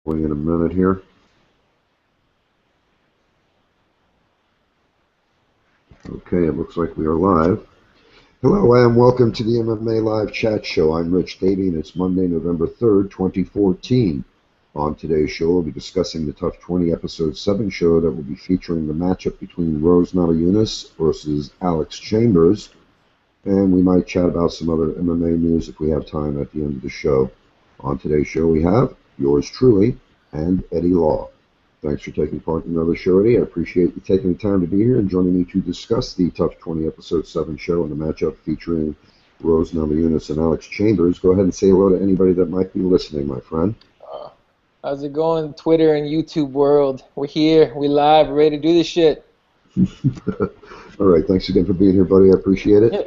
In a minute here. Okay, it looks like we are live. Hello and welcome to the MMA Live Chat Show. I'm Rich Davie and it's Monday, November 3rd, 2014. On today's show, we'll be discussing the TUF 20 Episode 7 show that will be featuring the matchup between Rose Namajunas versus Alex Chambers. And we might chat about some other MMA news if we have time at the end of the show. On today's show, we have yours truly and Eddie Law. Thanks for taking part in another show, Eddie. I appreciate you taking the time to be here and joining me to discuss the TUF 20 Episode 7 show and the matchup featuring Rose Namajunas and Alex Chambers. Go ahead and say hello to anybody that might be listening, my friend. How's it going, Twitter and YouTube world? We're here, we live, we're ready to do this shit. All right, thanks again for being here, buddy. I appreciate it. Yeah.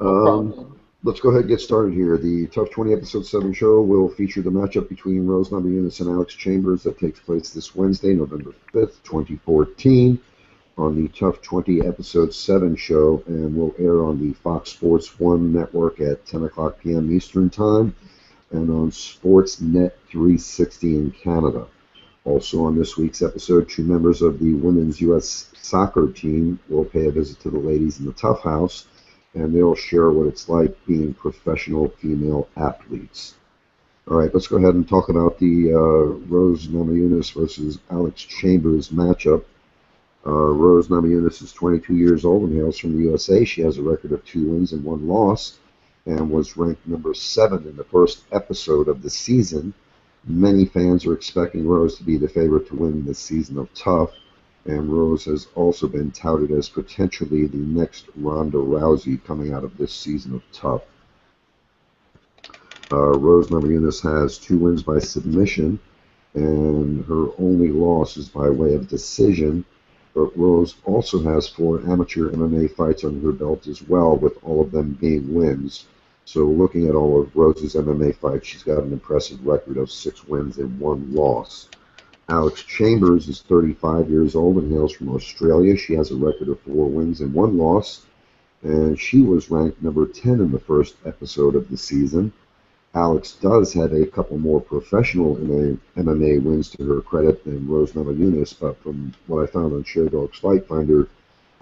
No problem. Let's go ahead and get started here. The TUF 20 Episode 7 show will feature the matchup between Rose Namajunas and Alex Chambers that takes place this Wednesday, November 5th, 2014, on the TUF 20 Episode 7 show, and will air on the Fox Sports 1 network at 10 o'clock p.m. Eastern Time and on Sportsnet 360 in Canada. Also on this week's episode, two members of the women's U.S. soccer team will pay a visit to the ladies in the TUF House, and they'll share what it's like being professional female athletes. All right, let's go ahead and talk about the Rose Namajunas versus Alex Chambers matchup. Rose Namajunas is 22 years old and hails from the USA. She has a record of 2 wins and 1 loss and was ranked number 7 in the first episode of the season. Many fans are expecting Rose to be the favorite to win this season of TUF. And Rose has also been touted as potentially the next Ronda Rousey coming out of this season of TUF. Rose Namajunas has 2 wins by submission, and her only loss is by way of decision. But Rose also has 4 amateur MMA fights under her belt as well, with all of them being wins. So looking at all of Rose's MMA fights, she's got an impressive record of 6 wins and 1 loss. Alex Chambers is 35 years old and hails from Australia. She has a record of 4 wins and 1 loss, and she was ranked number 10 in the first episode of the season. Alex does have a couple more professional MMA wins to her credit than Rose Namajunas, but from what I found on Sherdog's Fight Finder,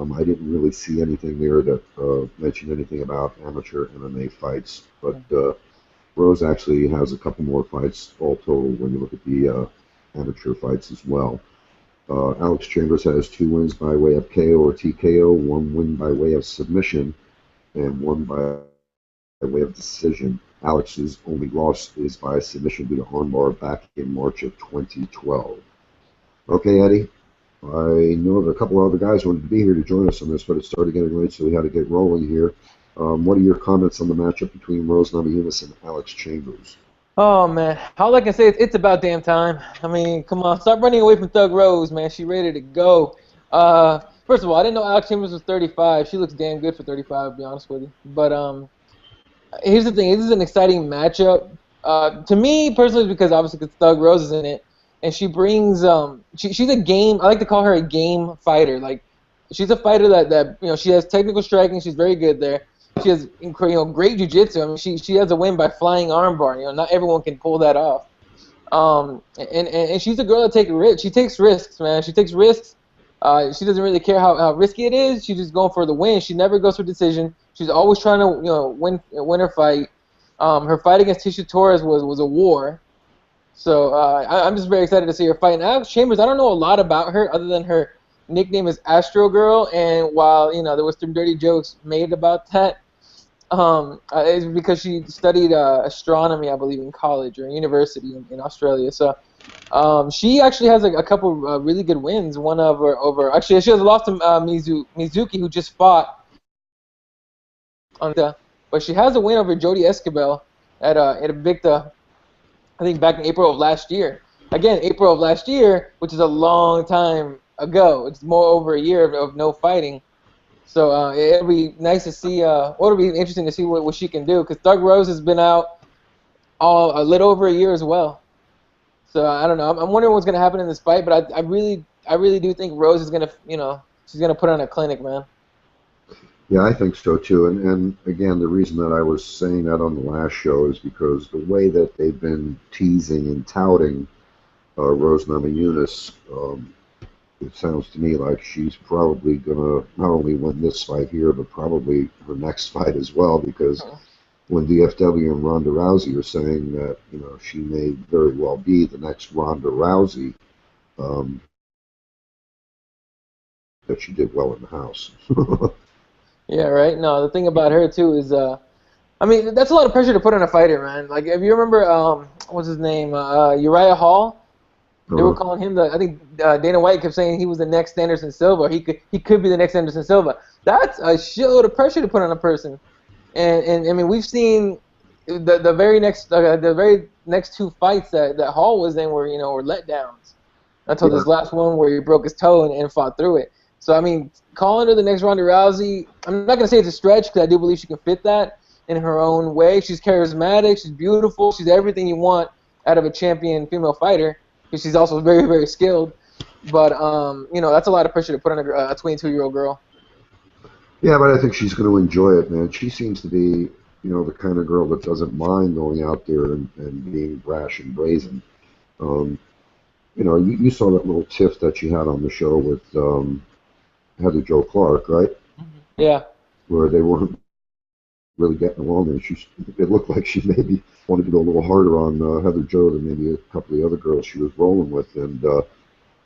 I didn't really see anything there that mentioned anything about amateur MMA fights. But Rose actually has a couple more fights all total when you look at the amateur fights as well. Alex Chambers has 2 wins by way of KO or TKO, 1 win by way of submission, and 1 by way of decision. Alex's only loss is by submission due to armbar back in March of 2012. Okay, Eddie, I know that a couple of other guys wanted to be here to join us on this, but it started getting late, so we had to get rolling here. What are your comments on the matchup between Rose Namajunas and Alex Chambers? Oh, man. All I can say is it's about damn time. I mean, come on. Stop running away from Thug Rose, man. She ready to go. First of all, I didn't know Alex Chambers was 35. She looks damn good for 35, to be honest with you. But here's the thing. This is an exciting matchup. To me, personally, because obviously because Thug Rose is in it. And she brings she's a game. I like to call her a game fighter. Like, she's a fighter that you know, she has technical striking. She's very good there. She has great jiu-jitsu. I mean, she has a win by flying armbar. You know, not everyone can pull that off. And she's a girl that takes risks. She takes risks, man. She takes risks. She doesn't really care how risky it is. She's just going for the win. She never goes for decision. She's always trying to win her fight. Her fight against Tisha Torres was a war. So I'm just very excited to see her fight. And Alex Chambers, I don't know a lot about her other than her nickname is Astro Girl. And while there was some dirty jokes made about that. It's because she studied astronomy, I believe, in college or university in Australia. So she actually has a couple really good wins. One over actually she has lost to Mizuki, who just fought on but she has a win over Jody Escobar at Invicta, I think back in April of last year. Again, April of last year, which is a long time ago. It's more over a year of no fighting. So it'll be nice to see, it'll be interesting to see what she can do, because Thug Rose has been out a little over a year as well. So I don't know. I'm wondering what's gonna happen in this fight, but I really do think Rose is gonna, she's gonna put on a clinic, man. Yeah, I think so too. And again, the reason that I was saying that on the last show is because the way that they've been teasing and touting Rose Namajunas, it sounds to me like she's probably gonna not only win this fight here, but probably her next fight as well. Because when DFW and Ronda Rousey are saying that she may very well be the next Ronda Rousey, um, that she did well in the house. Yeah, right. No, the thing about her too is, I mean, that's a lot of pressure to put on a fighter, man. Like, if you remember, what's his name, Uriah Hall. They were uh, calling him the. I think Dana White kept saying he was the next Anderson Silva. He could be the next Anderson Silva. That's a shitload of pressure to put on a person. And I mean, we've seen the very next two fights that Hall was in were letdowns until yeah, this last one where he broke his toe and fought through it. So I mean, calling her the next Ronda Rousey, I'm not gonna say it's a stretch because I do believe she can fit that in her own way. She's charismatic, she's beautiful, she's everything you want out of a champion female fighter because she's also very very skilled. But that's a lot of pressure to put on a 22-year-old girl. yeah, but I think she's going to enjoy it, man. She seems to be, the kind of girl that doesn't mind going out there and being brash and brazen. Um, you saw that little tiff that she had on the show with Heather Joe Clark, right? Yeah. Where they weren't really getting along, and it looked like she maybe wanted to go a little harder on Heather Joe than maybe a couple of the other girls she was rolling with, and I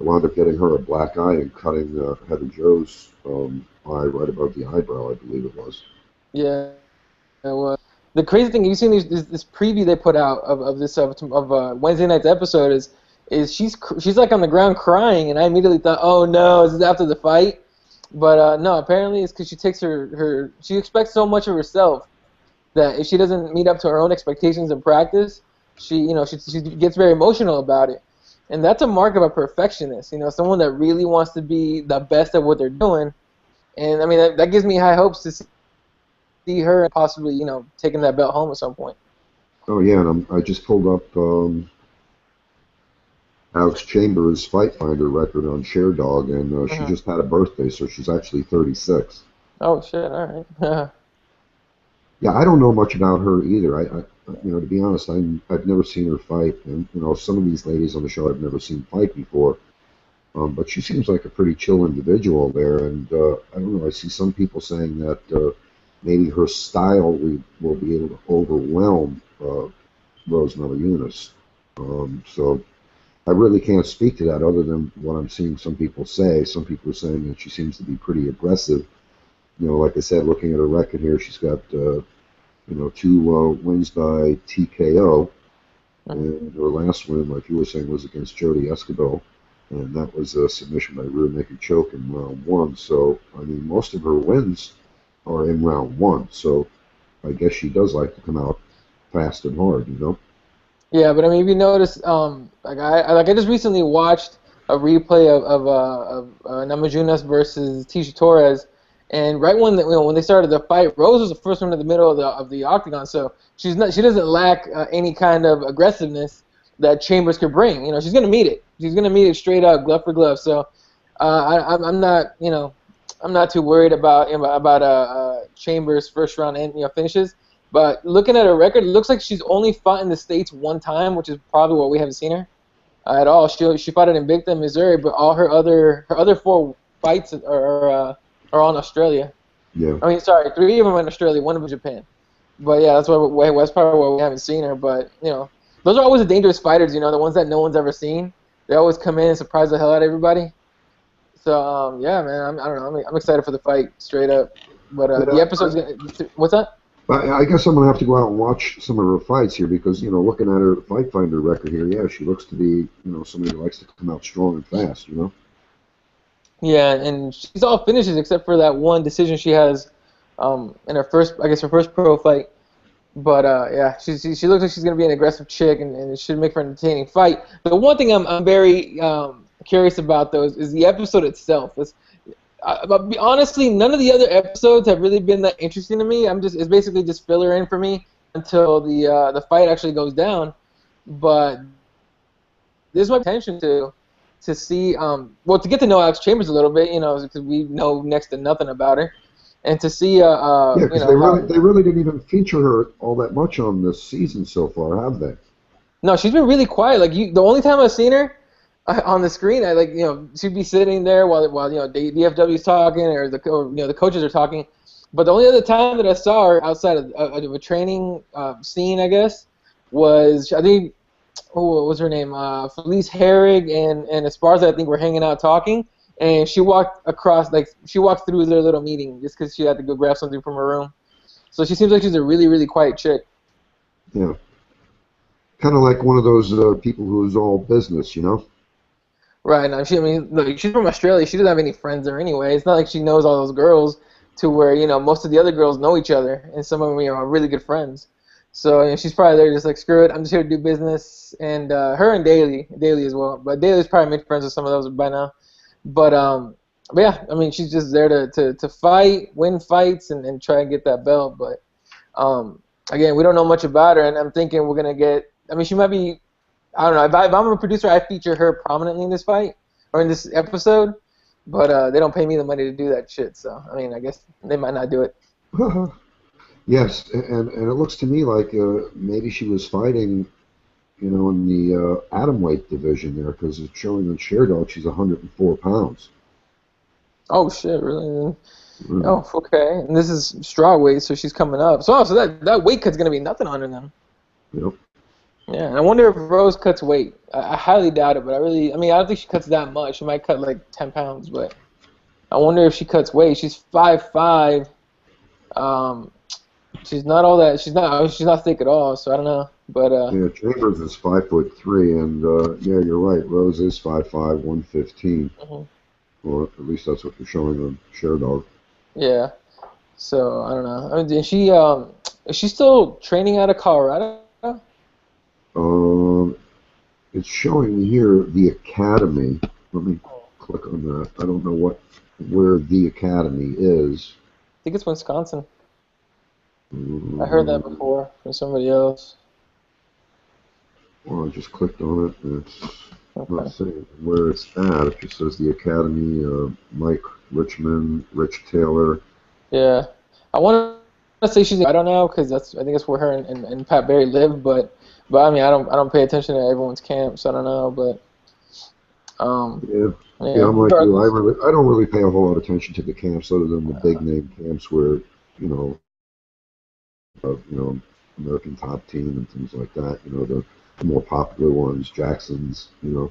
wound up getting her a black eye and cutting Heather Joe's eye right above the eyebrow, I believe it was. Yeah. Well, the crazy thing, you seen this preview they put out of this Wednesday night's episode is she's like on the ground crying, and I immediately thought, oh no, is this after the fight? But no, apparently it's because she takes she expects so much of herself that if she doesn't meet up to her own expectations in practice, she gets very emotional about it, and that's a mark of a perfectionist. Someone that really wants to be the best at what they're doing, and I mean that gives me high hopes to see her possibly, taking that belt home at some point. Oh yeah, and I just pulled up Alex Chambers' Fight Finder record on ShareDog, and she Hmm. just had a birthday, so she's actually 36. Oh shit! All right. Yeah, I don't know much about her either. To be honest, I've never seen her fight, and some of these ladies on the show I've never seen fight before. But she seems like a pretty chill individual there, and I don't know. I see some people saying that maybe her style will be able to overwhelm Rose Namajunas. So I really can't speak to that other than what I'm seeing some people say. Some people are saying that she seems to be pretty aggressive. Like I said, looking at her record here, she's got two wins by TKO, and her last win, like you were saying, was against Jody Escobar, and that was a submission by rear naked choke in round one. So I mean, most of her wins are in round one. So I guess she does like to come out fast and hard. Yeah, but I mean, if you notice, I just recently watched a replay of Namajunas versus Tisha Torres, and right when they started the fight, Rose was the first one in the middle of the octagon, so she doesn't lack any kind of aggressiveness that Chambers could bring. She's gonna meet it. She's gonna meet it straight up, glove for glove. So I'm not I'm not too worried about Chambers' first round and finishes. But looking at her record, it looks like she's only fought in the States one time, which is probably why we haven't seen her at all. She fought in Big Bend, Missouri, but all her other four fights are on Australia. Yeah. I mean, sorry, three of them in Australia, one of them in Japan. But yeah, that's probably why we haven't seen her. But those are always the dangerous fighters. The ones that no one's ever seen. They always come in and surprise the hell out of everybody. So yeah, man, I don't know. I'm excited for the fight, straight up. But the Yeah, episode's what's that? I guess I'm gonna have to go out and watch some of her fights here because looking at her Fight Finder record here, yeah, she looks to be somebody who likes to come out strong and fast. Yeah, and she's all finishes except for that one decision she has in her first pro fight. But yeah, she looks like she's gonna be an aggressive chick, and it should make for an entertaining fight. The one thing I'm very curious about though is the episode itself. But honestly, none of the other episodes have really been that interesting to me. It's basically just filler in for me until the fight actually goes down. But this is my attention to see to get to know Alex Chambers a little bit, because we know next to nothing about her. And to see, Yeah, because they how really didn't even feature her all that much on this season so far, have they? no, she's been really quiet. Like the only time I've seen her on the screen, I like she'd be sitting there while DFW's talking or the coaches are talking. But the only other time that I saw her outside of a training scene, I guess, was I think what was her name? Felice Herrig and Esparza, I think, were hanging out talking, and she walked across, like she walked through their little meeting just because she had to go grab something from her room. So she seems like she's a really really quiet chick. Yeah, kind of like one of those people who's all business, you know? Right now, I mean, look, she's from Australia. She doesn't have any friends there anyway. It's not like she knows all those girls to where most of the other girls know each other, and some of them are really good friends. So she's probably there just like screw it. I'm just here to do business, and her and Daly as well. But Daly's probably made friends with some of those by now. But yeah, I mean, she's just there to fight, win fights, and try and get that belt. But again, we don't know much about her, and I'm thinking we're gonna get. I mean, she might be. I don't know. If I'm a producer, I feature her prominently in this fight or in this episode, but they don't pay me the money to do that shit. So I mean, I guess they might not do it. Yes, and it looks to me like maybe she was fighting, in the atomweight division there, because it's showing on Sherdog she's 104 pounds. Oh shit, really? Mm. Oh, okay. And this is straw weight, so she's coming up. So that weight cut's gonna be nothing on her then. Yep. Yeah, and I wonder if Rose cuts weight. I highly doubt it, but I don't think she cuts that much. She might cut like 10 pounds, but I wonder if she cuts weight. She's 5'5". She's not all that. She's not thick at all. So I don't know. But yeah, Chambers is 5'3", and yeah, you're right. Rose is 5'5", 115. Mm-hmm. Or at least that's what they're showing on Sherdog. Yeah. So I don't know. I mean, is she still training out of Colorado? It's showing here the Academy. Let me click on that. I don't know where the Academy is. I think it's Wisconsin. I heard that before from somebody else. Well, I just clicked on it, and it's not saying where it's at. It just says the Academy, Mike Richmond, Rich Taylor. Yeah. I want to say she's. I don't know because I think that's where her and Pat Barry live, but I mean I don't pay attention to everyone's camps. So I don't know, but yeah, I'm like you. I don't really pay a whole lot of attention to the camps other than the big name camps where American Top Team and things like that. The more popular ones, Jackson's. Yeah,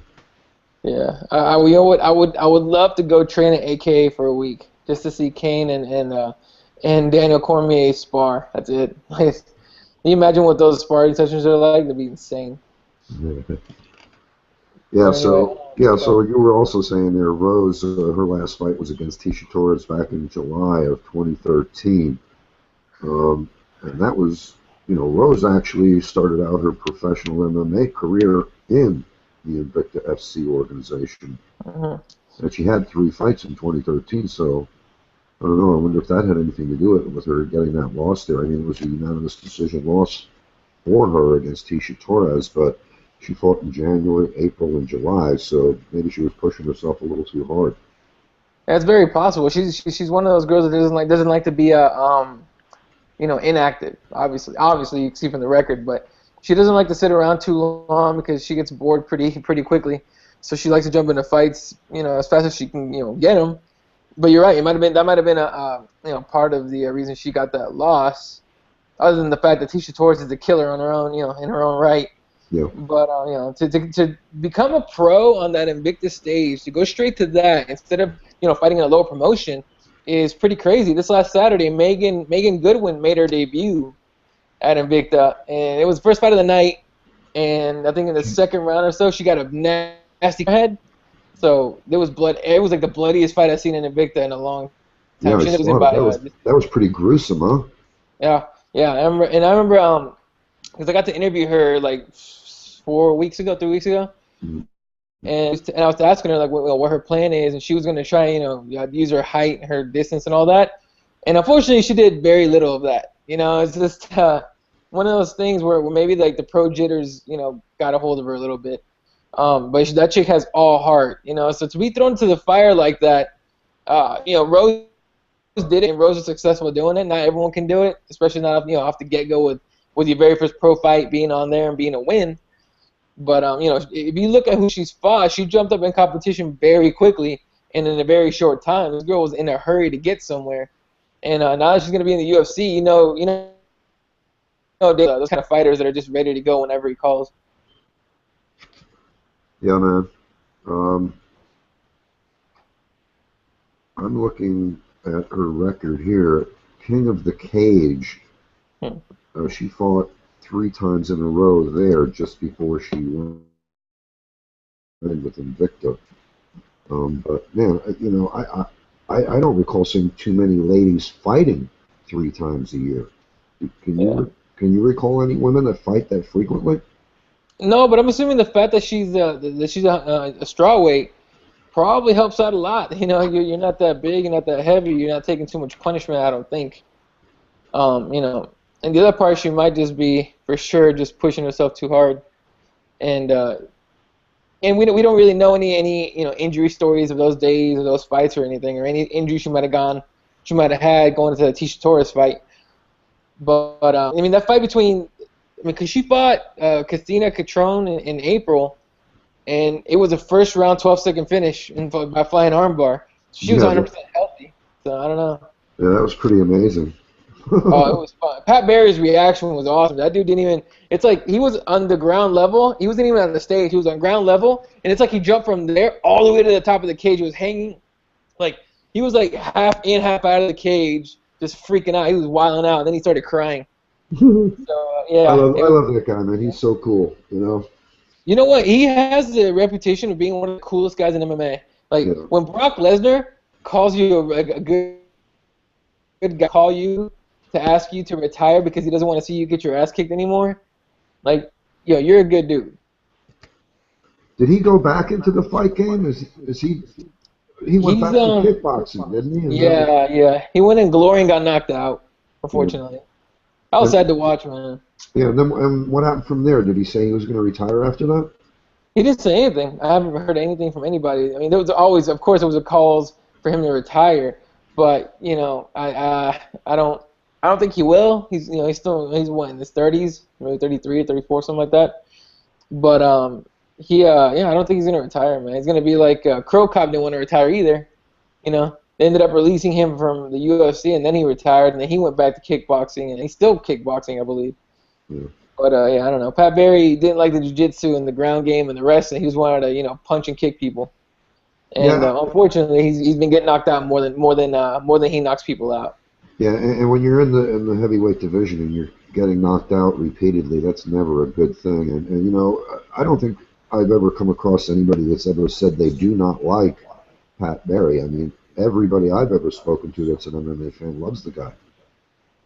you know what? I would love to go train at AKA for a week just to see Kane and Daniel Cormier spar. That's it. Like, can you imagine what those sparring sessions are like? They'd be insane. Yeah. So you were also saying there, Rose, her last fight was against Tisha Torres back in July of 2013, and that was, Rose actually started out her professional MMA career in the Invicta FC organization, and she had 3 fights in 2013. So I don't know. I wonder if that had anything to do with her getting that loss there. I mean, it was a unanimous decision loss for her against Tisha Torres, but she fought in January, April, and July, so maybe she was pushing herself a little too hard. That's very possible. She's one of those girls that doesn't like to be inactive. Obviously you can see from the record, but she doesn't like to sit around too long because she gets bored pretty quickly. So she likes to jump into fights, as fast as she can, get them. But you're right. That might have been a part of the reason she got that loss, other than the fact that Tisha Torres is a killer on her own, in her own right. Yeah. But to become a pro on that Invicta stage, to go straight to that instead of fighting in a lower promotion, is pretty crazy. This last Saturday, Megan Goodwin made her debut at Invicta, and it was the first fight of the night. And I think in the second round or so, she got a nasty head. So there was blood. It was like the bloodiest fight I've seen in Invicta in a long time. Yeah, that was pretty gruesome, huh? Yeah. I remember because I got to interview her like 3 weeks ago. Mm-hmm. And I was asking her like what her plan is, and she was going to try use her height and her distance and all that. And unfortunately, she did very little of that. It's just one of those things where maybe like the pro jitters got a hold of her a little bit. But that chick has all heart. So to be thrown into the fire like that, Rose did it, and Rose was successful doing it. Not everyone can do it, especially not off the get-go with your very first pro fight being on there and being a win. But if you look at who she's fought, she jumped up in competition very quickly and in a very short time. This girl was in a hurry to get somewhere, and now that she's gonna be in the UFC, those kind of fighters that are just ready to go whenever he calls. Yeah, man. I'm looking at her record here. King of the Cage. She fought 3 times in a row there just before she went with Invicta. But man, I don't recall seeing too many ladies fighting 3 times a year. Can you recall any women that fight that frequently? No, but I'm assuming the fact that she's a strawweight probably helps out a lot. You're not that big, you're not that heavy, you're not taking too much punishment, I don't think. And the other part, she might just be for sure just pushing herself too hard, and we don't really know any injury stories of those days or those fights or anything, or any injury she might have had going into the Tisha Torres fight. But that fight because she fought Christina Catrone in April, and it was a first round 12-second finish by flying armbar. She was 100% healthy, so I don't know. Yeah, that was pretty amazing. Oh, it was fun. Pat Barry's reaction was awesome. That dude didn't even. It's like he was on the ground level. He wasn't even on the stage. He was on ground level, and it's like he jumped from there all the way to the top of the cage. He was hanging, like he was like half in, half out of the cage, just freaking out. He was wilding out. And then he started crying. So yeah, I love that guy, man. He's so cool. You know what? He has the reputation of being one of the coolest guys in MMA. Like when Brock Lesnar calls you a good guy, call you to ask you to retire because he doesn't want to see you get your ass kicked anymore. Like, you're a good dude. Did he go back into the fight game? Is he? He went back to kickboxing, didn't he? Yeah. He went in glory and got knocked out, unfortunately. Yeah. I was sad to watch, man. Yeah, and what happened from there? Did he say he was going to retire after that? He didn't say anything. I haven't heard anything from anybody. I mean, there was always, of course, there was calls for him to retire, but I don't think he will. He's he's what, in his 30s, maybe 33 or 34, something like that. But I don't think he's gonna retire, man. He's gonna be like Crow Cop didn't want to retire either. They ended up releasing him from the UFC, and then he retired, and then he went back to kickboxing, and he's still kickboxing, I believe. Yeah. But I don't know. Pat Barry didn't like the jiu-jitsu and the ground game and the wrestling. He just wanted to punch and kick people. And unfortunately, he's been getting knocked out more than he knocks people out. Yeah, and when you're in the heavyweight division and you're getting knocked out repeatedly, that's never a good thing. And I don't think I've ever come across anybody that's ever said they do not like Pat Barry. I mean, everybody I've ever spoken to that's an MMA fan loves the guy.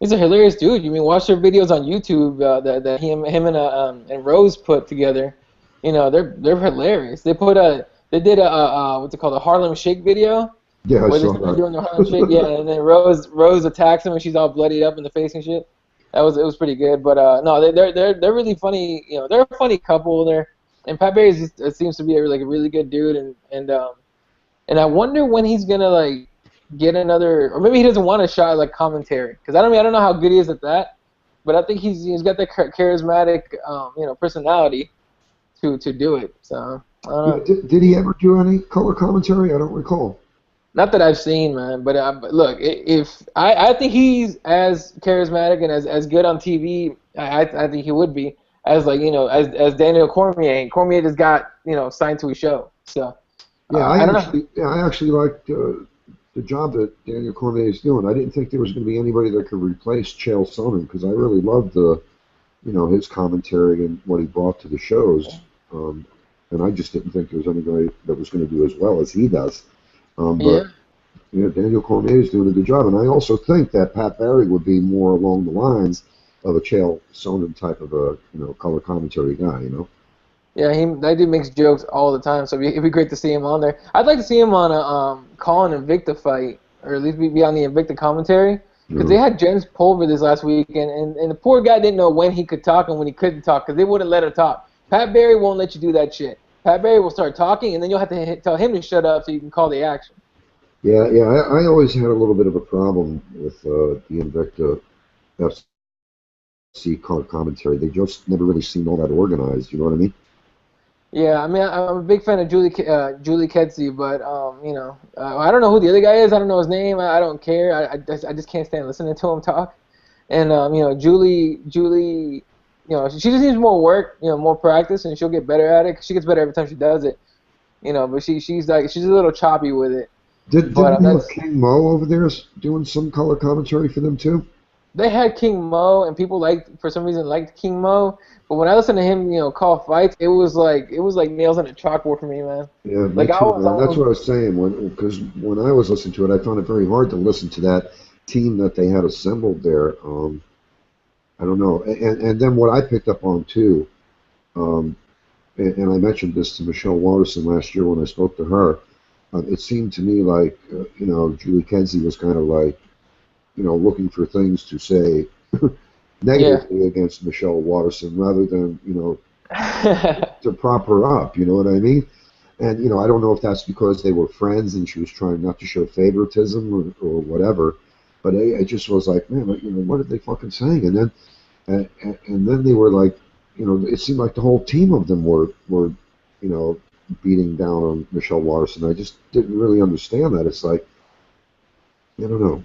He's a hilarious dude. You mean watch their videos on YouTube that him and Rose put together. They're hilarious. They did a what's it called, a Harlem Shake video. Yeah, I saw that. Doing the Harlem Shake, yeah, and then Rose attacks him and she's all bloodied up in the face and shit. It was pretty good, but no, they're really funny. They're a funny couple. And Pat Barry seems to be a really good dude, and I wonder when he's gonna get another, or maybe he doesn't want a shot at commentary, because I don't know how good he is at that, but I think he's got that charismatic personality to do it. So I don't know. Did he ever do any color commentary? I don't recall. Not that I've seen, man. But look, if I think he's as charismatic and as good on TV, I think he would be as as Daniel Cormier. Cormier just got signed to a show. So I actually liked the job that Daniel Cormier is doing. I didn't think there was going to be anybody that could replace Chael Sonnen, because I really loved his commentary and what he brought to the shows. And I just didn't think there was anybody that was going to do as well as he does. But Daniel Cormier is doing a good job, and I also think that Pat Barry would be more along the lines of a Chael Sonnen type of a color commentary guy. Yeah, that dude makes jokes all the time, so it'd be great to see him on there. I'd like to see him on a call an Invicta fight, or at least be on the Invicta commentary, because they had Jens Pulver this last week, and the poor guy didn't know when he could talk and when he couldn't talk, because they wouldn't let him talk. Pat Barry won't let you do that shit. Pat Barry will start talking, and then you'll have to tell him to shut up so you can call the action. Yeah. I always had a little bit of a problem with the Invicta FC color commentary. They just never really seemed all that organized. You know what I mean? Yeah, I mean, I'm a big fan of Julie Kedzie, but I don't know who the other guy is. I don't know his name. I don't care. I just can't stand listening to him talk. And Julie, she just needs more work, more practice, and she'll get better at it. She gets better every time she does it, but she's a little choppy with it. But Didn't they have that's King Mo over there doing some color commentary for them too? they had King Mo, and people for some reason liked King Mo. But when I listened to him, call fights, it was like nails on a chalkboard for me, man. Yeah, me Like I too, was, I man. That's was what I was saying because when I was listening to it, I found it very hard to listen to that team that they had assembled there. I don't know, and then what I picked up on too, um, and I mentioned this to Michelle Watterson last year when I spoke to her. It seemed to me like Julie Kenzie was kind of like looking for things to say yeah. negatively against Michelle Watterson rather than to prop her up. You know what I mean? And I don't know if that's because they were friends and she was trying not to show favoritism or whatever. But it just was like, man, what are they fucking saying? And then they were like, it seemed like the whole team of them were beating down on Michelle Watterson. I just didn't really understand that. It's like, I don't know.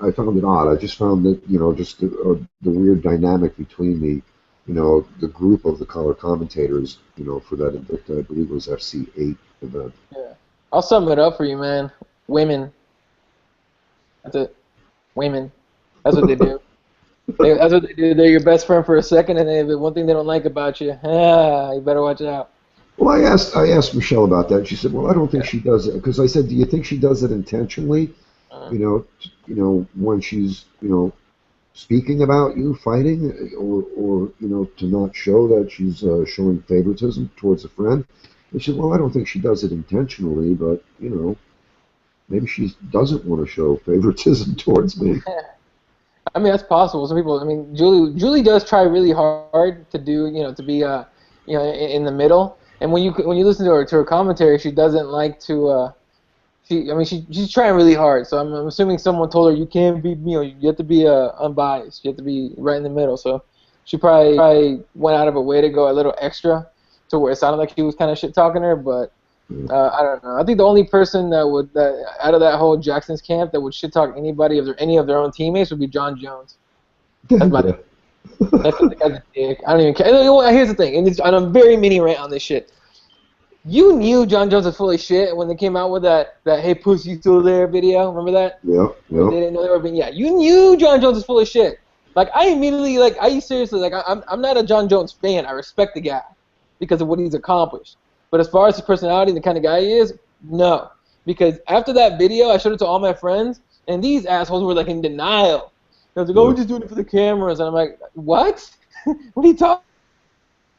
I found it odd. I just found that, just the weird dynamic between the group of the color commentators, for that Invicta, I believe it was FC8 event. Yeah. I'll sum it up for you, man. Women. That's it. Women. That's what they do. That's what they do. They're your best friend for a second, and then one thing they don't like about you, you better watch out. Well, I asked Michelle about that. She said, "Well, I don't think Yeah. she does it." Because I said, "Do you think she does it intentionally? Uh, When she's speaking about you fighting, or to not show that she's showing favoritism towards a friend." And she said, "Well, I don't think she does it intentionally, but maybe she doesn't want to show favoritism towards me." I mean, that's possible. Some people. I mean, Julie does try really hard to do, to be, in the middle. And when you listen to her commentary, she doesn't like to. She's trying really hard. So I'm assuming someone told her you can't be, you have to be unbiased. You have to be right in the middle. So she probably went out of her way to go a little extra to where it sounded like she was kind of shit talking her. But I don't know. I think the only person that out of that whole Jackson's camp that would shit talk any of their own teammates would be John Jones. That's my Yeah. That's the guy's a dick. I don't even care. Here's the thing, and on a very mini rant on this shit. You knew John Jones was full of shit when they came out with that "Hey Puss, you still there" video. Remember that? Yeah. When they didn't know they were being. Yeah, you knew John Jones was full of shit. Like I immediately are you seriously I'm not a John Jones fan. I respect the guy because of what he's accomplished. But as far as his personality and the kind of guy he is, no. Because after that video, I showed it to all my friends, and these assholes were like in denial. They was like, "Oh, we're just doing it for the cameras," and I'm like, "What? What are you talking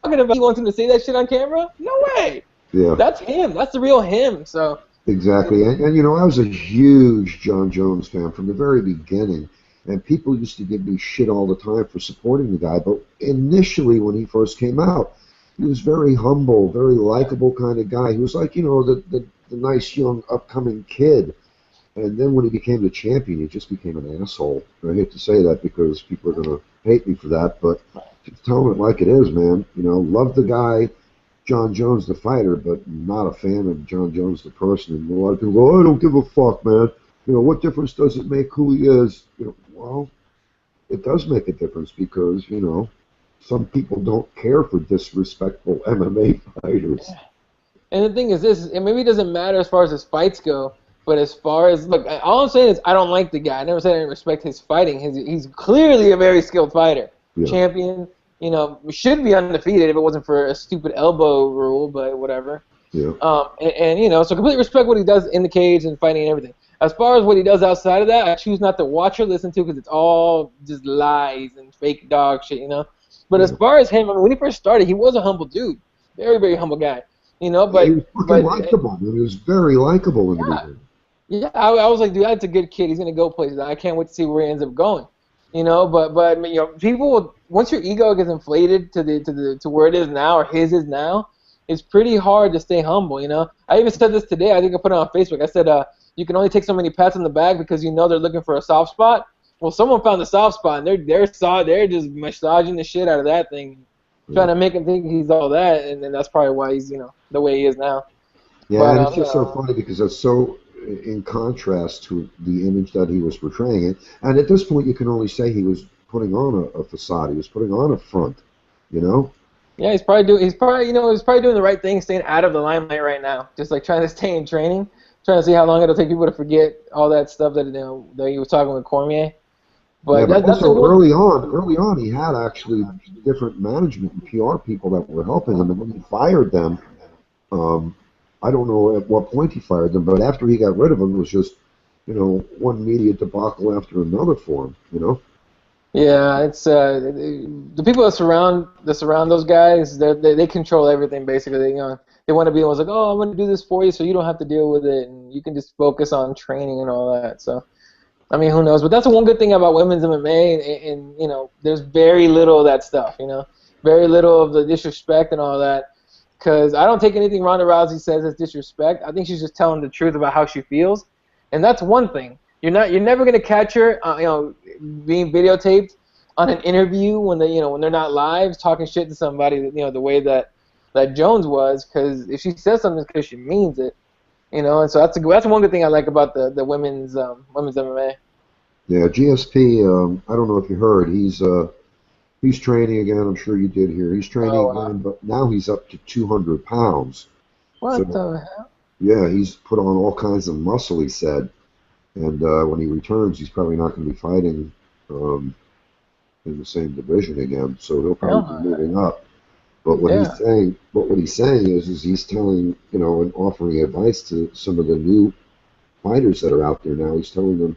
about? You want him to say that shit on camera? No way. Yeah. That's him. That's the real him." So Exactly. And I was a huge John Jones fan from the very beginning. And people used to give me shit all the time for supporting the guy. But initially, when he first came out, he was very humble, very likable kind of guy. He was like, the nice young upcoming kid. And then when he became the champion, he just became an asshole. And I hate to say that because people are going to hate me for that. But just tell him it like it is, man. Love the guy. John Jones, the fighter, but not a fan of John Jones, the person. And a lot of people go, "Oh, I don't give a fuck, man. What difference does it make who he is?" Well, it does make a difference because, some people don't care for disrespectful MMA fighters. and the thing is this, and maybe it doesn't matter as far as his fights go, but as far as look, all I'm saying is I don't like the guy. I never said I didn't respect his fighting. He's clearly a very skilled fighter, Yeah, champion. Should be undefeated if it wasn't for a stupid elbow rule, but whatever. yeah, So completely respect what he does in the cage and fighting and everything. As far as what he does outside of that, I choose not to watch or listen to because it's all just lies and fake dog shit, But as yeah. far as him, I mean, when he first started, he was a humble dude, very, very humble guy, Yeah, he was fucking but likable, man. He was very likable in the yeah, beginning. yeah, I was like, dude, that's a good kid. He's gonna go places. I can't wait to see where he ends up going. But people once your ego gets inflated to where it is now or his is now, it's pretty hard to stay humble. I even said this today. I think I put it on Facebook. I said, you can only take so many pats on the back because you know they're looking for a soft spot. Well, someone found the soft spot, and they're just massaging the shit out of that thing, trying to make him think he's all that, and then that's probably why he's the way he is now. Yeah, But and it's just so funny because that's so in contrast to the image that he was portraying it. And at this point, you can only say he was putting on a facade. He was putting on a front, you know. yeah, he's probably doing the right thing, staying out of the limelight right now, just like trying to stay in training, trying to see how long it'll take people to forget all that stuff that that he was talking with Cormier. Yeah, But but that's the also one. early on, he had actually different management and PR people that were helping him, and when he fired them, um, I don't know at what point he fired them, but after he got rid of them, it was just, one media debacle after another for him. Yeah, it's the people that surround those guys. They control everything basically. They want to be the ones like, oh, I'm going to do this for you, so you don't have to deal with it, and you can just focus on training and all that. So, I mean, who knows? But that's the one good thing about women's MMA, and there's very little of that stuff. Very little of the disrespect and all that. Because I don't take anything Ronda Rousey says as disrespect. I think she's just telling the truth about how she feels, and that's one thing. You're never gonna catch her, being videotaped on an interview when they're not live talking shit to somebody, the way that Jones was. Because if she says something, it's because she means it, And so that's one good thing I like about the women's MMA. Yeah, GSP. I don't know if you heard. He's training again. I'm sure you did hear. He's training again, but now he's up to 200 pounds. What the hell? Yeah, he's put on all kinds of muscle, he said. And when he returns, he's probably not going to be fighting in the same division again. So he'll probably be moving up. But what he's saying is he's telling, and offering advice to some of the new fighters that are out there now. He's telling them,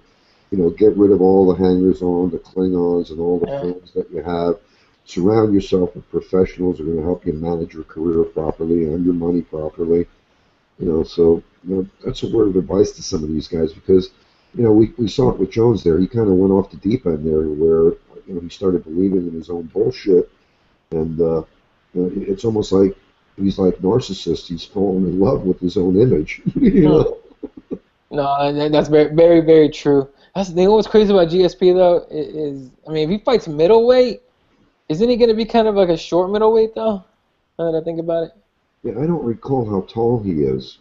get rid of all the hangers-on, the Klingons, and all the fans that you have. Surround yourself with professionals who are going to help you manage your career properly and your money properly. So that's a word of advice to some of these guys because, we saw it with Jones there. He kind of went off the deep end there where, he started believing in his own bullshit. And it's almost like he's like narcissist. He's fallen in love with his own image. No, that's very, very, very true. That's the thing. What's crazy about GSP though is, if he fights middleweight, isn't he going to be kind of like a short middleweight though? Now that I think about it. Yeah, I don't recall how tall he is.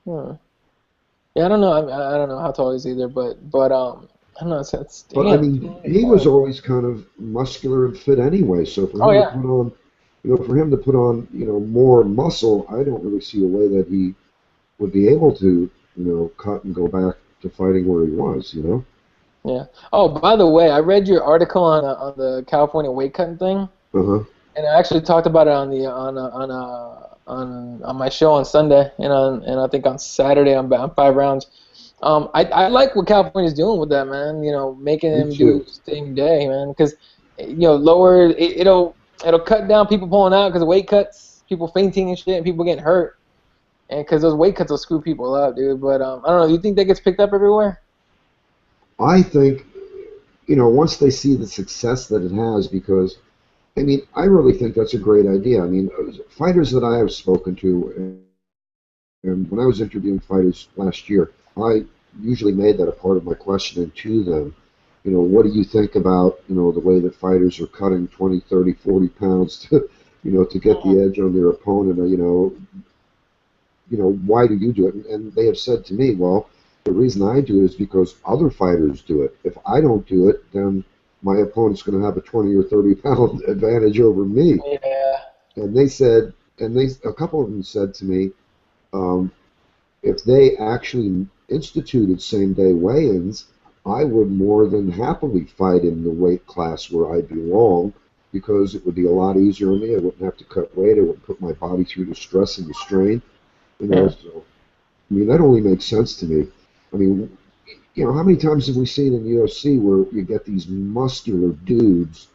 Yeah, I don't know. I don't know how tall he is either, but I don't know. But I mean, he was always kind of muscular and fit anyway. So for him to put on, more muscle, I don't really see a way that he would be able to, cut and go back to fighting where he was. Yeah. Oh, by the way, I read your article on the California weight cutting thing. And I actually talked about it on my show on Sunday, and I think on Saturday on 5 rounds. I like what California's doing with that, man. Making them do same day, man, because lower it'll cut down people pulling out because of weight cuts, people fainting and shit, and people getting hurt, and because those weight cuts will screw people up, dude. But I don't know. Do you think that gets picked up everywhere? I think, once they see the success that it has, because I really think that's a great idea. Fighters that I have spoken to, and when I was interviewing fighters last year, I usually made that a part of my questioning to them. What do you think about, the way that fighters are cutting 20, 30, 40 pounds to, to get the edge on their opponent? Why do you do it? And they have said to me, well, the reason I do it is because other fighters do it. If I don't do it, then my opponent's going to have a 20 or 30 pound advantage over me. Yeah. And they said, a couple of them said to me, if they actually instituted same-day weigh-ins, I would more than happily fight in the weight class where I belong because it would be a lot easier on me. I wouldn't have to cut weight. I wouldn't put my body through the stress and the strain. So, that only makes sense to me. How many times have we seen in the UFC where you get these muscular dudes,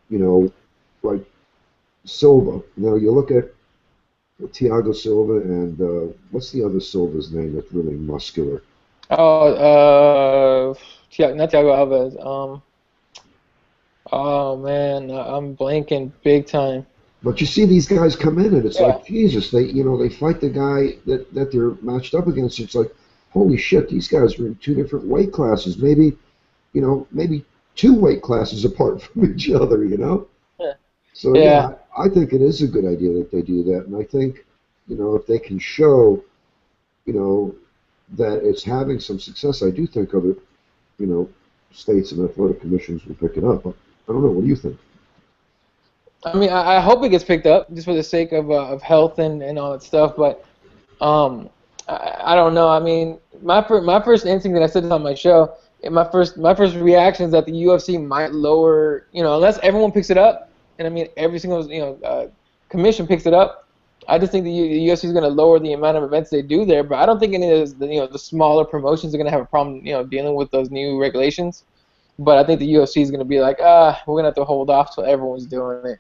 like Silva. You look at Thiago Silva and what's the other Silva's name that's really muscular? Oh, not Thiago Alves. Oh man, I'm blanking big time. But you see these guys come in and it's like Jesus. They fight the guy that they're matched up against. It's like, holy shit, these guys are in two different weight classes. Maybe, maybe two weight classes apart from each other, Yeah. So, Yeah. yeah, I think it is a good idea that they do that. And I think, if they can show, you know, that it's having some success, I do think other, you know, states and athletic commissions will pick it up. I don't know. What do you think? I mean, I hope it gets picked up just for the sake of health and all that stuff. But um, I don't know. I mean, my first instinct that I said this on my show, and my first reaction is that the UFC might lower, unless everyone picks it up, and I mean every single commission picks it up. I just think the UFC is going to lower the amount of events they do there, but I don't think any of the smaller promotions are going to have a problem dealing with those new regulations. But I think the UFC is going to be like, we're going to have to hold off till everyone's doing it.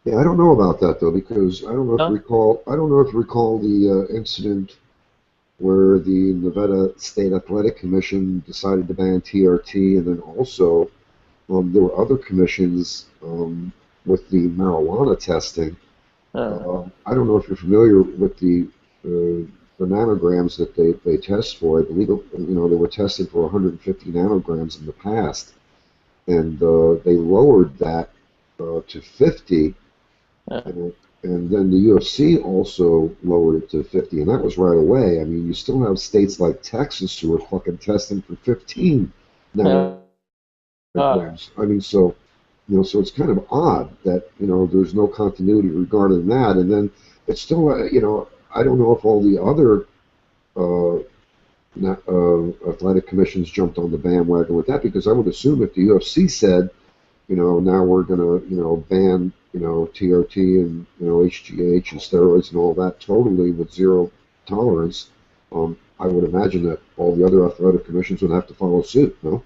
Yeah, I don't know about that though, because No? I don't know if you recall the incident where the Nevada State Athletic Commission decided to ban TRT, and then also there were other commissions with the marijuana testing. Uh, I don't know if you're familiar with the nanograms that they test for. I believe they were tested for 150 nanograms in the past, and they lowered that to 50, uh, and then the UFC also lowered it to 50, and that was right away. I mean, you still have states like Texas who are fucking testing for 15 uh, uh, nanograms. I mean, so it's kind of odd that there's no continuity regarding that, and then it's still I don't know if all the other uh, athletic commissions jumped on the bandwagon with that, because I would assume if the UFC said now we're gonna ban TRT and HGH and steroids and all that totally with zero tolerance, I would imagine that all the other athletic commissions would have to follow suit. No.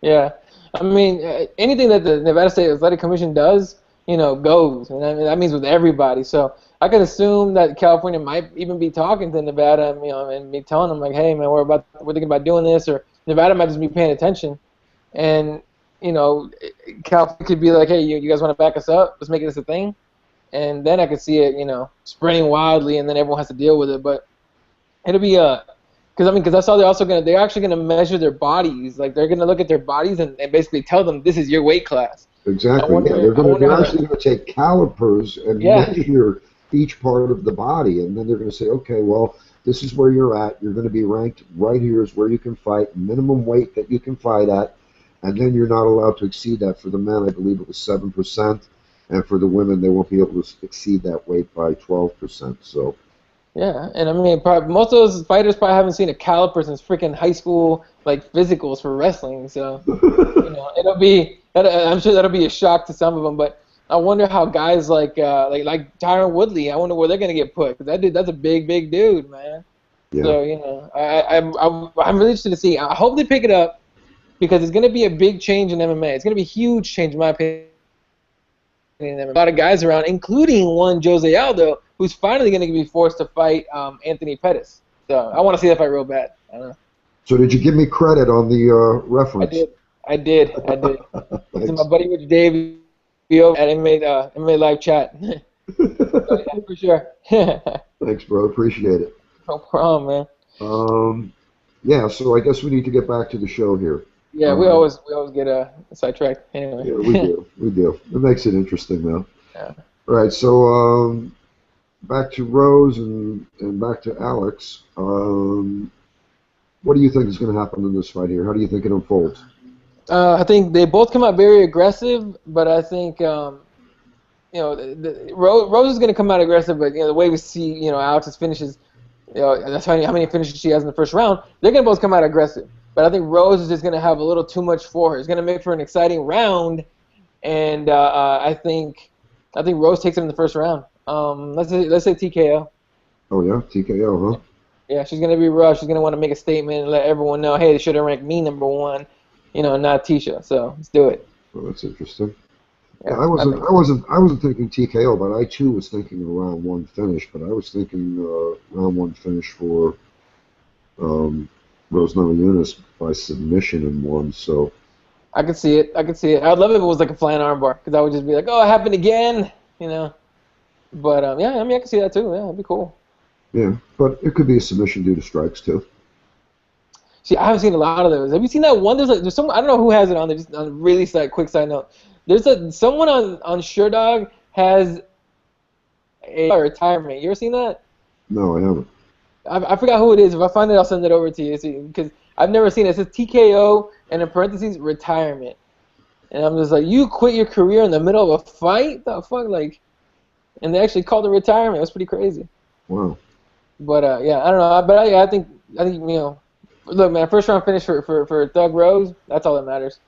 yeah. I mean, anything that the Nevada State Athletic Commission does, goes. And I mean, that means with everybody. So I could assume that California might even be talking to Nevada, and be telling them like, hey, man, we're thinking about doing this, or Nevada might just be paying attention. And, California could be like, hey, you guys want to back us up? Let's make this a thing. And then I could see it, spreading wildly, and then everyone has to deal with it. But it'll be because I saw they're actually gonna measure their bodies. Like they're gonna look at their bodies and basically tell them this is your weight class. Exactly. Yeah, I wonder they're how actually gonna take calipers and yeah, measure each part of the body, and then they're gonna say, okay, well, this is where you're at. You're gonna be ranked right here is where you can fight, minimum weight that you can fight at, and then you're not allowed to exceed that. For the men, I believe it was 7%, and for the women, they won't be able to exceed that weight by 12%. So. yeah. And I mean, probably, most of those fighters probably haven't seen a caliper since freaking high school, like physicals for wrestling. So I'm sure that'll be a shock to some of them. But I wonder how guys like Tyron Woodley, I wonder where they're gonna get put, because that's a big dude, man. Yeah. So I'm really interested to see. I hope they pick it up, because it's going to be a big change in MMA. It's going to be a huge change, in my opinion. A lot of guys around, including one Jose Aldo, who's finally going to be forced to fight Anthony Pettis. So I want to see that fight real bad. I don't know. So did you give me credit on the reference? I did. This is my buddy Rich Davie at MMA Live Chat. So, yeah, for sure. Thanks, bro. Appreciate it. No problem, man. Yeah, so I guess we need to get back to the show here. Yeah, we always get sidetracked anyway. Yeah, we do. It makes it interesting, though. Yeah. All right, so back to Rose and back to Alex. What do you think is going to happen in this fight here? How do you think it unfolds? I think they both come out very aggressive, but I think Rose is going to come out aggressive, but the way we see Alex's finishes, that's how many finishes she has in the first round. They're going to both come out aggressive, but I think Rose is just going to have a little too much for her. It's going to make for an exciting round, and I think Rose takes it in the first round. Let's say TKO. Oh yeah, TKO, huh? Yeah, she's going to be rough. She's going to want to make a statement and let everyone know, hey, they should have ranked me number one, not Tisha. So let's do it. Well, that's interesting. Yeah, I wasn't thinking TKO, but I too was thinking a round one finish. But I was thinking round one finish for Rose Namajunas by submission in one. So I could see it. I'd love it if it was like a flying armbar, because I would just be like, oh, it happened again, But yeah, I mean, I can see that too. Yeah, it'd be cool. Yeah, but it could be a submission due to strikes too. See, I haven't seen a lot of those. Have you seen that one? There's some, I don't know who has it on there. Just on a really quick side note. Someone on SureDog has a retirement. You ever seen that? No, I haven't. I forgot who it is. If I find it, I'll send it over to you. Because I've never seen it. It says TKO and in parentheses retirement. And I'm just like, you quit your career in the middle of a fight? The fuck, like? And they actually called it retirement. It was pretty crazy. Wow. But yeah, I don't know. But I think look, man, first round finish for Thug Rose. That's all that matters.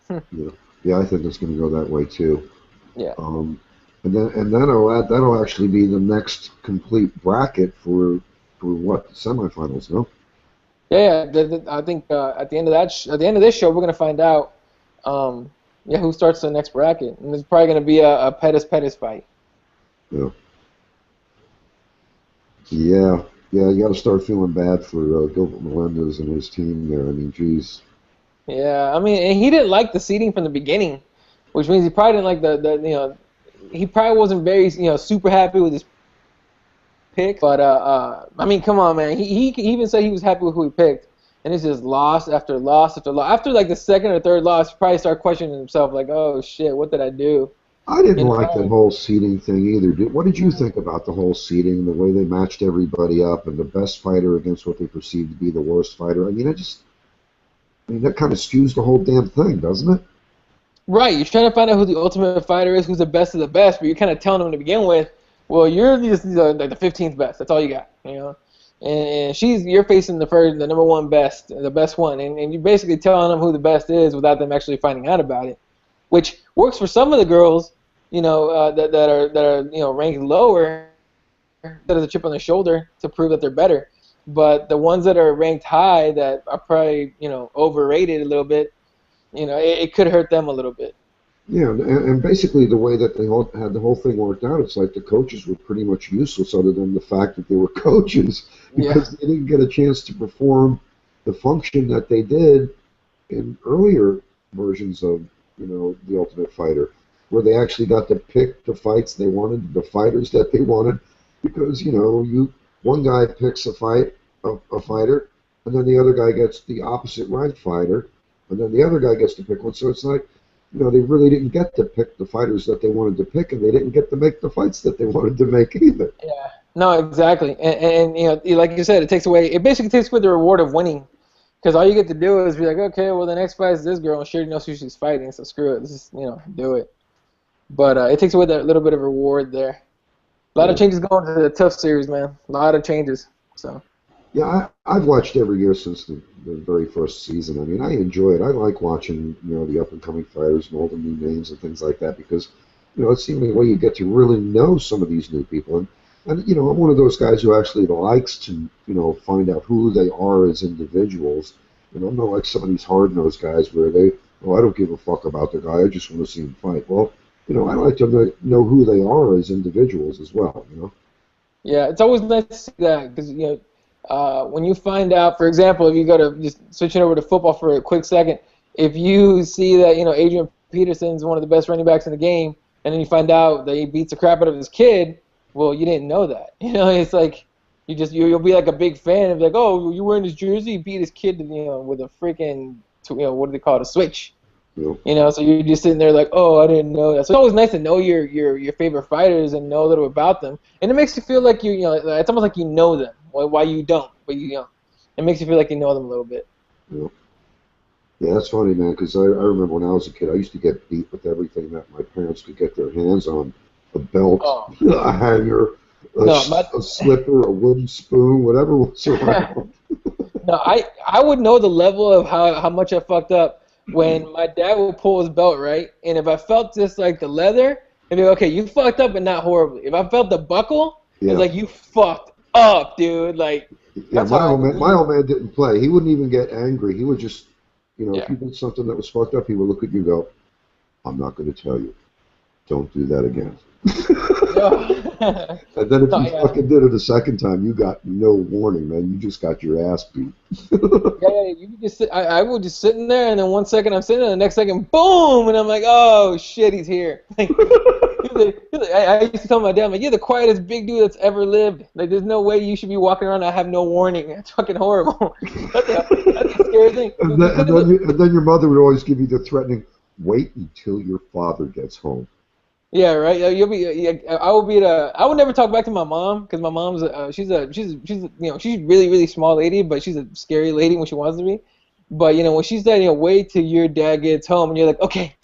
Yeah, I think it's going to go that way too. Yeah. And then that'll actually be the next complete bracket for what, the semifinals, no? Yeah. I think at the end of this show, we're gonna find out, who starts the next bracket, and it's probably gonna be a Pettis fight. Yeah. Yeah, you got to start feeling bad for Gilbert Melendez and his team there. I mean, geez. Yeah, I mean, and he didn't like the seeding from the beginning, which means he probably didn't like the he probably wasn't very super happy with his pick. But I mean, come on, man. He even said he was happy with who he picked, and it's just loss after loss after loss. After like the second or third loss, he probably started questioning himself, like, oh shit, what did I do? I didn't like that whole seeding thing either. What did you think about the whole seeding, the way they matched everybody up, and the best fighter against what they perceived to be the worst fighter? I mean, that kind of skews the whole damn thing, doesn't it? Right. You're trying to find out who the ultimate fighter is, who's the best of the best, but you're kind of telling them to begin with, well, you're just like the 15th best. That's all you got, And you're facing the number one best, the best one, and you're basically telling them who the best is without them actually finding out about it, which works for some of the girls. That are ranked lower, that is a chip on the shoulder to prove that they're better. But the ones that are ranked high, that are probably overrated a little bit, it could hurt them a little bit. Yeah, and basically the way that they had the whole thing worked out, it's like the coaches were pretty much useless, other than the fact that they were coaches, because they didn't get a chance to perform the function that they did in earlier versions of the Ultimate Fighter, where they actually got to pick the fights they wanted, the fighters that they wanted, because one guy picks a fighter, and then the other guy gets the opposite ranked fighter, and then the other guy gets to pick one. So it's like, they really didn't get to pick the fighters that they wanted to pick, and they didn't get to make the fights that they wanted to make either. Yeah, no, exactly, and like you said, it basically takes away the reward of winning. Because all you get to do is be like, okay, well, the next fight is this girl, and she already knows who she's fighting, so screw it. Let's just, do it. But it takes away that little bit of reward there. A lot of changes going to the TUF series, man. A lot of changes. So. Yeah, I've watched every year since the very first season. I mean, I enjoy it. I like watching, the up-and-coming fighters and all the new names and things like that, because, it's the only way you get to really know some of these new people. And I'm one of those guys who actually likes to, find out who they are as individuals. I'm not like some of these hard-nosed guys where I don't give a fuck about the guy. I just want to see him fight. Well, I like to know who they are as individuals as well, Yeah, it's always nice to see that, because, when you find out, for example, if you go to, just switching over to football for a quick second, if you see that, Adrian Peterson's one of the best running backs in the game, and then you find out that he beats the crap out of his kid, well, you didn't know that. It's like, you'll be like a big fan and be like, oh, you wearing his jersey, he beat his kid, with a freaking, what do they call it, a switch. Yeah. So you're just sitting there like, oh, I didn't know that. So it's always nice to know your favorite fighters and know a little about them, and it makes you feel like it's almost like you know them. Why you don't, but it makes you feel like you know them a little bit. Yeah, that's funny, man, because I remember when I was a kid, I used to get beat with everything that my parents could get their hands on: a belt, a hanger, a slipper, a wooden spoon, whatever was around. No, I would know the level of how much I fucked up when my dad would pull his belt, right? And if I felt just like the leather, it'd be okay, you fucked up, but not horribly. If I felt the buckle, it's like, you fucked up, dude. Like, yeah, my old man didn't play. He wouldn't even get angry. He would just, if you did something that was fucked up, he would look at you and go, I'm not going to tell you. Don't do that again. And then if you fucking did it a second time, you got no warning, man. You just got your ass beat. You just sit, I would just sitting there, and then 1 second I'm sitting there, and the next second, boom, and I'm like, oh shit, he's here. He's I used to tell my dad, I'm like, you're the quietest big dude that's ever lived. Like, there's no way you should be walking around and have no warning. It's fucking horrible. That's a scary thing. And then your mother would always give you the threatening, wait until your father gets home. Yeah, right. You'll be. I will be the. I would never talk back to my mom because my mom's. She's she's really really small lady, but she's a scary lady when she wants to be. But when she said wait till your dad gets home, and you're like okay,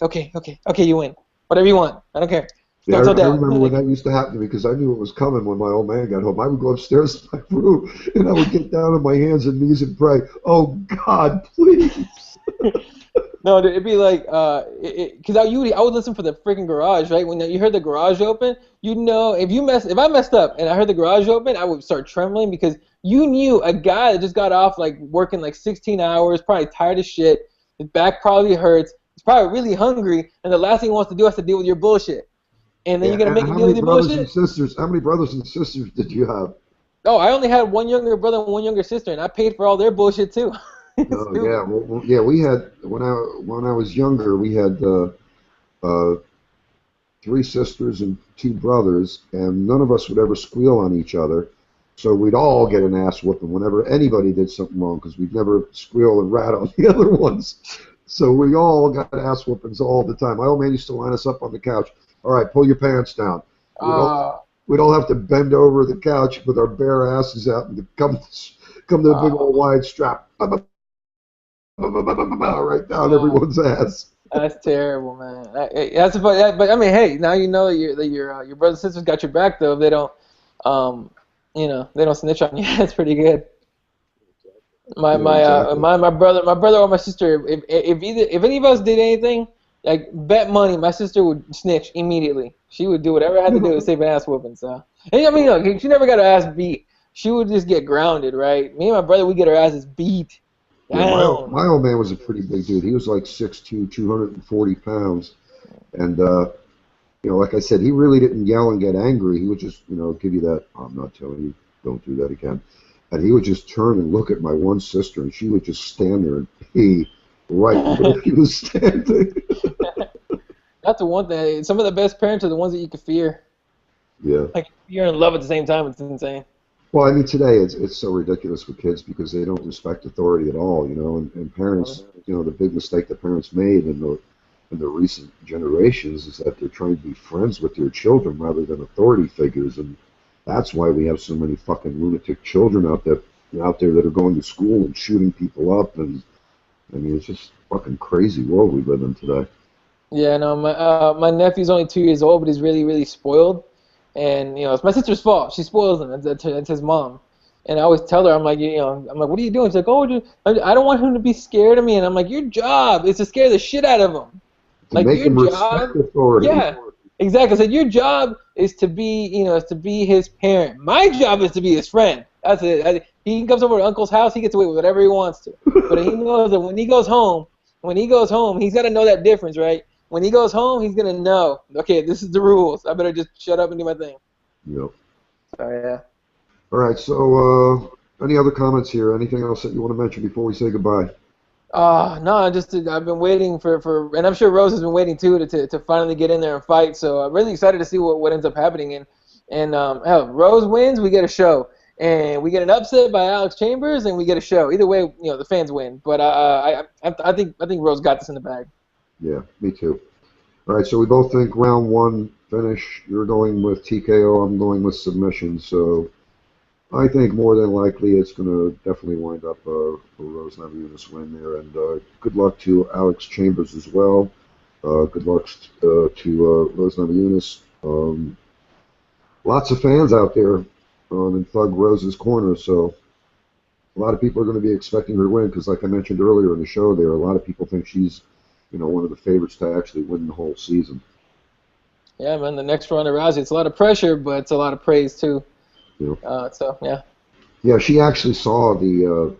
you win, whatever you want, I don't care. Yeah, Don't tell I dad. remember when that used to happen to me because I knew it was coming when my old man got home. I would go upstairs to my room and I would get down on my hands and knees and pray, oh God, please. No, it'd be like, because I would listen for the freaking garage, right? When you heard the garage open, if I messed up and I heard the garage open, I would start trembling because you knew a guy that just got off like working like 16 hours, probably tired as shit, his back probably hurts, he's probably really hungry, and the last thing he wants to do is to deal with your bullshit. And then Yeah, you're gonna and make him deal with your bullshit? how many brothers and sisters did you have? Oh, I only had one younger brother and one younger sister, and I paid for all their bullshit too. Oh yeah, yeah. We had when I was younger, we had uh, three sisters and two brothers, and none of us would ever squeal on each other. So we'd all get an ass whooping whenever anybody did something wrong because we'd never squeal and rat on the other ones. So we all got ass whoopings all the time. My old man used to line us up on the couch. All right, pull your pants down. We'd all have to bend over the couch with our bare asses out and come to the big old wide strap. Right down everyone's ass. That's terrible, man. But I mean, hey, now you know that your brothers and sisters got your back though. If they don't, they don't snitch on you. That's pretty good. My brother or my sister, if any of us did anything, like bet money, my sister would snitch immediately. She would do whatever I had to do to save an ass whooping. So, and I mean, look, she never got her ass beat. She would just get grounded, right? Me and my brother, we get our asses beat. Yeah, my old man was a pretty big dude. He was like 6'2", 240 pounds. And, like I said, he really didn't yell and get angry. He would just, give you that, I'm not telling you, don't do that again. And he would just turn and look at my one sister, and she would just stand there and pee right where he was standing. That's the one thing. Some of the best parents are the ones that you can fear. Yeah. Like, you're in love at the same time. It's insane. Well, I mean, today it's so ridiculous with kids because they don't respect authority at all, and parents, the big mistake that parents made in the recent generations is that they're trying to be friends with their children rather than authority figures, and that's why we have so many fucking lunatic children out there that are going to school and shooting people up, and I mean, it's just a fucking crazy world we live in today. Yeah, no, my nephew's only 2 years old, but he's really, really spoiled. And it's my sister's fault. She spoils him. It's his mom. And I always tell her, I'm like, what are you doing? She's like, oh, I don't want him to be scared of me. And I'm like, your job is to scare the shit out of him. To make him respect authority. Yeah, exactly. I said, your job is to be his parent. My job is to be his friend. That's it. He comes over to Uncle's house. He gets away with whatever he wants to. But he knows that when he goes home, he's got to know that difference, right? When he goes home, he's going to know, okay, this is the rules. I better just shut up and do my thing. Yep. So, yeah. All right, so any other comments here? Anything else that you want to mention before we say goodbye? No, I've been waiting for and I'm sure Rose has been waiting too to finally get in there and fight. So I'm really excited to see what ends up happening. And hell, Rose wins, we get a show. And we get an upset by Alex Chambers, and we get a show. Either way, the fans win. But I think Rose got this in the bag. Yeah, me too. All right, so we both think round one finish. You're going with TKO. I'm going with submission. So I think more than likely it's going to definitely wind up a Rose Namajunas win there. And good luck to Alex Chambers as well. Good luck to Rose Namajunas. Lots of fans out there in Thug Rose's corner. So a lot of people are going to be expecting her to win because, like I mentioned earlier in the show, there a lot of people think she's one of the favorites to actually win the whole season. Yeah, man, the next Ronda Rousey, it's a lot of pressure, but it's a lot of praise too. Yeah. Yeah. Yeah, she actually saw the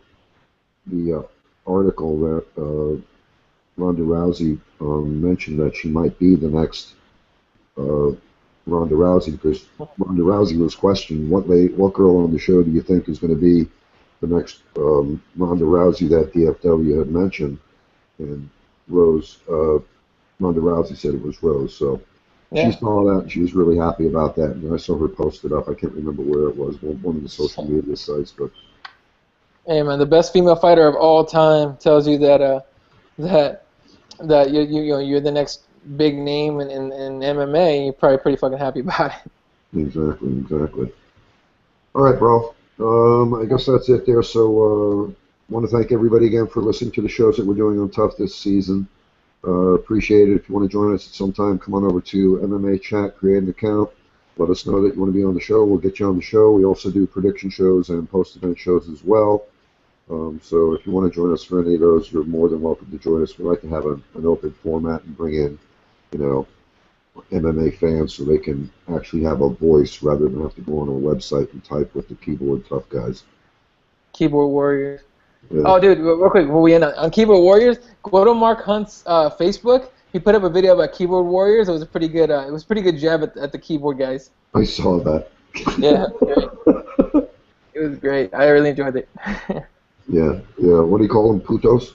article that Ronda Rousey mentioned that she might be the next Ronda Rousey because Ronda Rousey was questioned what girl on the show do you think is going to be the next Ronda Rousey that DFW had mentioned, and Ronda Rousey said it was Rose. So She Yeah. saw that and she was really happy about that. And I saw her post it up. I can't remember where it was, one of the social media sites, but Hey man, the best female fighter of all time tells you that that you're the next big name in MMA. You're probably pretty fucking happy about it. exactly. All right, bro. I guess that's it there. So, want to thank everybody again for listening to the shows that we're doing on TUF this season. Appreciate it. If you want to join us at some time, come on over to MMA Chat, create an account. Let us know that you want to be on the show. We'll get you on the show. We also do prediction shows and post-event shows as well. So if you want to join us for any of those, you're more than welcome to join us. We like to have an open format and bring in, you know, MMA fans so they can actually have a voice rather than have to go on a website and type with the keyboard tough guys. Keyboard Warriors. Yeah. Oh, dude, real quick, before we end on Keyboard Warriors, go to Mark Hunt's Facebook. He put up a video about Keyboard Warriors. It was a pretty good. It was a pretty good jab at the keyboard guys. I saw that. Yeah, great. It was great. I really enjoyed it. Yeah. What do you call them? Putos?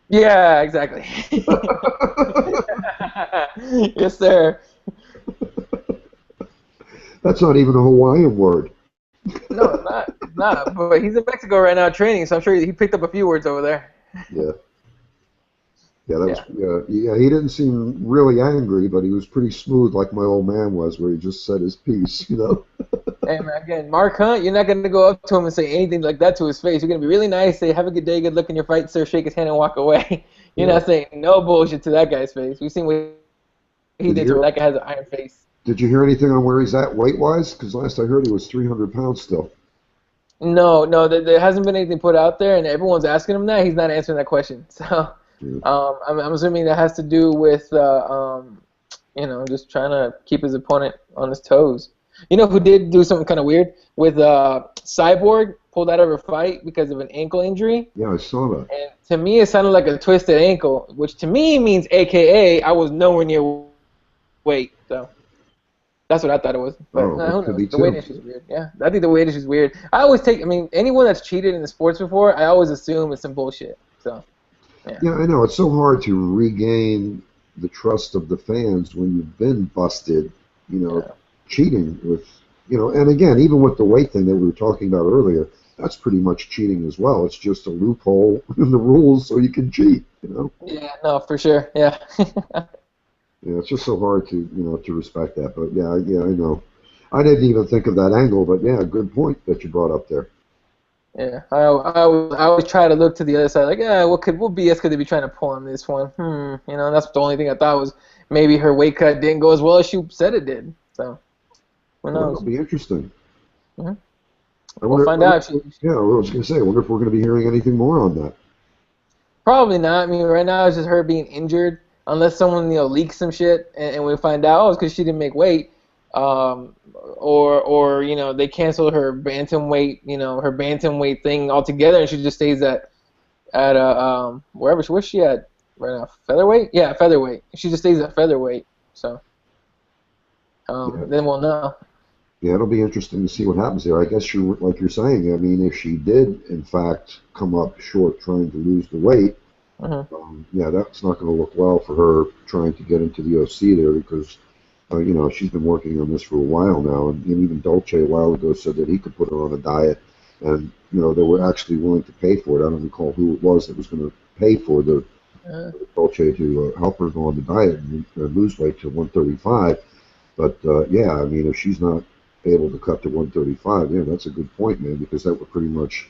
Yeah, exactly. Yes, sir. That's not even a Hawaiian word. No, it's not. It's not. But he's in Mexico right now training, so I'm sure he picked up a few words over there. Yeah. Yeah, that was. Yeah, he didn't seem really angry, but he was pretty smooth, like my old man was, where he just said his piece, you know. Hey, man, again, Mark Hunt, you're not going to go up to him and say anything like that to his face. You're going to be really nice, say, have a good day, good luck in your fight, sir, shake his hand and walk away. You're not saying no bullshit to that guy's face. We've seen what he did to him. That guy has an iron face. Did you hear anything on where he's at weight-wise? Because last I heard he was 300 pounds still. No, there hasn't been anything put out there, and everyone's asking him that. He's not answering that question. So I'm assuming that has to do with, just trying to keep his opponent on his toes. You know who did do something kind of weird with Cyborg, pulled out of her fight because of an ankle injury? Yeah, I saw that. And to me, it sounded like a twisted ankle, which to me means AKA I was nowhere near weight. So that's what I thought it was. But who knows? The weight issue is weird. Yeah, I think the weight issue is weird. Anyone that's cheated in the sports before, I always assume it's some bullshit. So yeah, I know. It's so hard to regain the trust of the fans when you've been busted, cheating with, and again, even with the weight thing that we were talking about earlier, that's pretty much cheating as well. It's just a loophole in the rules so you can cheat, Yeah, no, for sure. Yeah. Yeah, it's just so hard to respect that. But yeah, I know. I didn't even think of that angle, but yeah, good point that you brought up there. Yeah, I always try to look to the other side, like, what BS could they be trying to pull on this one? That's the only thing I thought was maybe her weight cut didn't go as well as she said it did. So, who knows? That'll be interesting. Mm-hmm. We'll find out. Yeah, I was going to say, I wonder if we're going to be hearing anything more on that. Probably not. I mean, right now it's just her being injured. Unless someone leaks some shit and we find out it's because she didn't make weight, or they canceled her bantamweight thing altogether and she just stays at where's she at right now, featherweight? Yeah, featherweight. She just stays at featherweight. So then we'll know. Yeah, it'll be interesting to see what happens there. I guess like you're saying. I mean, if she did in fact come up short trying to lose the weight. Yeah, that's not going to look well for her trying to get into the UFC there because, she's been working on this for a while now, and even Dolce a while ago said that he could put her on a diet, and they were actually willing to pay for it. I don't recall who it was that was going to pay for the Dolce to help her go on the diet and lose weight to 135. But yeah, I mean, if she's not able to cut to 135, yeah, that's a good point, man, because that would pretty much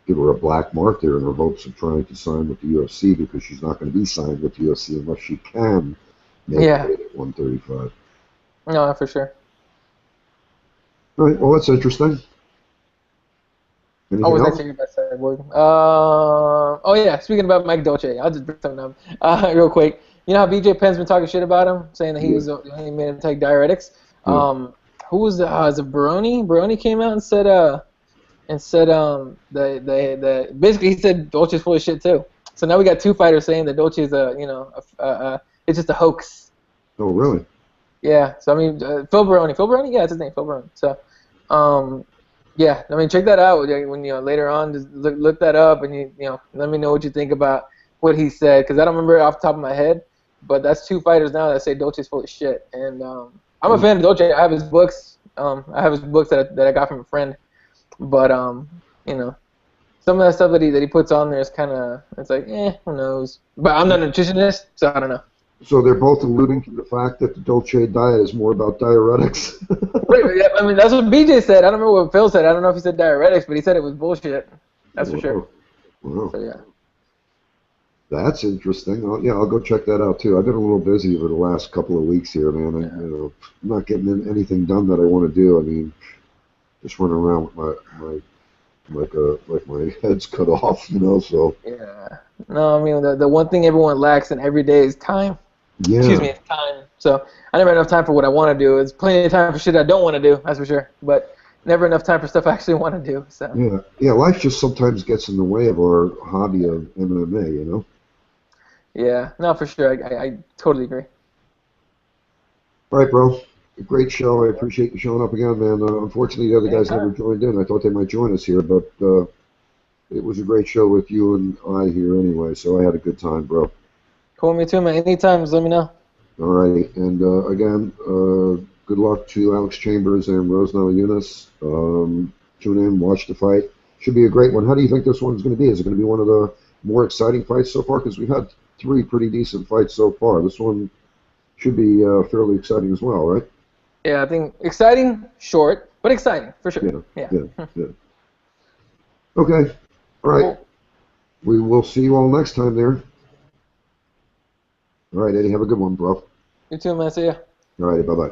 give her a black mark there in her hopes of trying to sign with the UFC because she's not going to be signed with the UFC unless she can make it at 135. No, for sure. All right, well, that's interesting. Anything else? Actually about Cyborg. Oh, yeah, speaking about Mike Dolce, I'll just bring something up real quick. You know how BJ Penn's been talking shit about him, saying that he was the only man to take diuretics? Yeah. Who was the, is it Baroni? Baroni came out and said, basically he said Dolce's full of shit too. So now we got two fighters saying that Dolce's it's just a hoax. Oh, really? Yeah. So I mean, Phil Baroni, yeah, that's his name, Phil Baroni. So, yeah, I mean, check that out when later on, just look that up and let me know what you think about what he said because I don't remember it off the top of my head. But that's two fighters now that say Dolce's full of shit. And I'm a fan of Dolce. I have his books. I have his books that I got from a friend. But you know, some of that stuff that he puts on there is kind of, it's like, who knows? But I'm not a nutritionist, so I don't know. So they're both alluding to the fact that the Dolce diet is more about diuretics. Right, yeah, I mean, that's what BJ said. I don't remember what Phil said. I don't know if he said diuretics, but he said it was bullshit. That's for sure. Wow. So, yeah. That's interesting. I'll go check that out too. I've been a little busy over the last couple of weeks here, man. I'm not getting anything done that I want to do. I mean, just running around with like my head's cut off, So Yeah. No, I mean, the one thing everyone lacks in every day is time. yeah. Excuse me, it's time. So I never have enough time for what I want to do. It's plenty of time for shit I don't want to do, that's for sure. But never enough time for stuff I actually want to do. So Yeah. Life just sometimes gets in the way of our hobby of MMA, Yeah, no, for sure. I totally agree. All right, bro. A great show. I appreciate you showing up again, man. Unfortunately, the other guys never joined in. I thought they might join us here, but it was a great show with you and I here anyway, so I had a good time, bro. Cool, me too, man. Anytime, just let me know. All righty. And again, good luck to Alex Chambers and Rose Namajunas. Tune in, watch the fight. Should be a great one. How do you think this one's going to be? Is it going to be one of the more exciting fights so far? Because we've had 3 pretty decent fights so far. This one should be fairly exciting as well, right? Yeah, I think exciting, short, but exciting, for sure. Yeah. Okay. All right. Cool. We will see you all next time there. All right, Eddie, have a good one, bro. You too, man. See ya. All right, bye-bye.